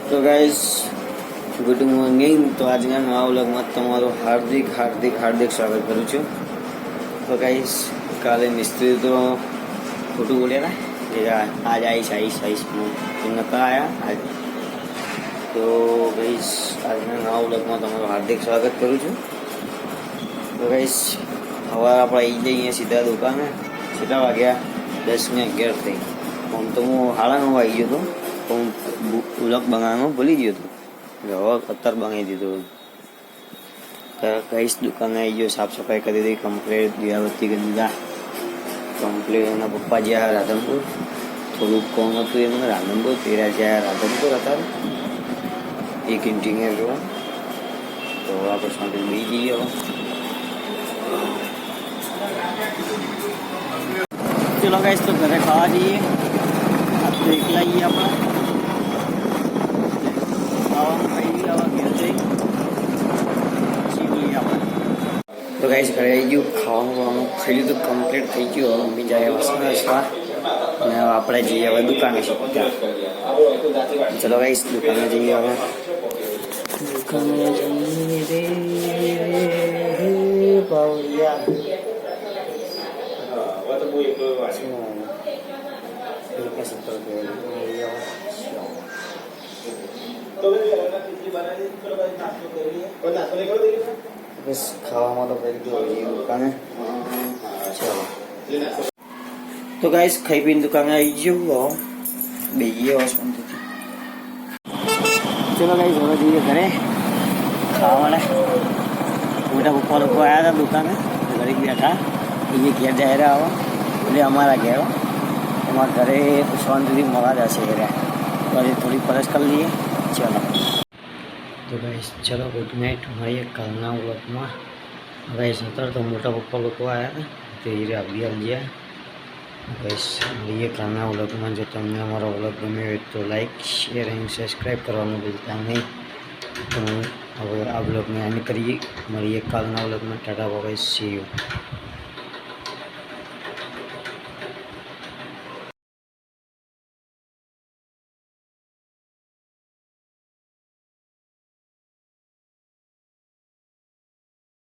તો guys good morning. તો આજના નવા વ્લોગમાં તમારું હાર્દિક હાર્દિક હાર્દિક સ્વાગત કરું છું. તો ગાઈસ કાલે મિસ્ત્રી તો ખોટું બોલ્યા હતા, આજ આવીશ નકા આવ્યા આજ. તો ગાઈસ આજના નવા વ્લોગમાં તમારું હાર્દિક સ્વાગત કરું છું. તો ગાઈસ સવારે આપણે આવી જઈએ સીધા દુકાને. કેટલા વાગ્યા? 10:11 થઈ. આમ તો હું 9:30 આવી ગયો હતો, પણ વ્લોગ બનાવવાનું ભૂલી ગયો હતો. હવે અત્યારે બનાવી દીધું. કઈશ દુકાને આવી ગયો, સાફ સફાઈ કરી દીધી કમ્પ્લીટ, દિવાબત્તી કરી દીધા કમ્પ્લીટ. એના પપ્પા જ્યાં રાધનપુર, થોડુંક કોમ હતું એમને રાધનપુર, તેરા જ્યાં રાધનપુર હતા એક ઇન્ટિનિયર જોવા. તો આપણે શાંતિ બી જઈએ. ચલો ગાઈસ તો ઘરે ખાવા જઈએ. આ તો એકલા જઈએ આપણે ખાવાનું ખાઈ આવા ઘેર જઈ પછી જોઈએ આપણે. તો ગાઈસ ઘરે આવી ગયું, ખાવાનું ખાઈ લીધું કમ્પ્લીટ થઈ ગયું. હવે મમ્મી જાય વસવા અને આપણે જઈએ હવે દુકાને શીખતા. ચલો ગાઈસ દુકાને જઈએ. હવે દુકાને જઈએ રે પાવડિયા. બસ ખાવામાં તો કરી દો દુકાને. ચાલો તો ગાઈસ ખાઈ પીને દુકાને આવી ગયો. બેઈએ શાંતિથી. ચલો ગાઈસ હવે જઈએ ઘરે ખાવાના. મોટા પપ્પા લોકો આવ્યા હતા દુકાને, ઘરે બેઠા. એ ઘેર જાય રહ્યા એટલે અમારા ઘેર અમારા ઘરે શાંતિથી મળવા જશે રહ્યા. તો આજે થોડી પરસ કરી લઈએ. ચાલો તો ગાઈસ ચલો ગુડ નાઇટ. મળીએ કાલના વ્લોગમાં. ગાઈસ અત્યારે તો મોટા પપ્પા લોકો આવ્યા હતા, તે હીરે આપી ગયા. ગાઈસ મળીએ કાલના વ્લોગમાં. જો તમને અમારો વ્લોગ ગમ્યો હોય તો લાઈક, શેર અને સબસ્ક્રાઈબ કરવાનું ભૂલતા નહીં. તો હવે આ વ્લોગને એન્ડ કરીએ. મળીએ કાલના વ્લોગમાં. Tata bye bye, C you.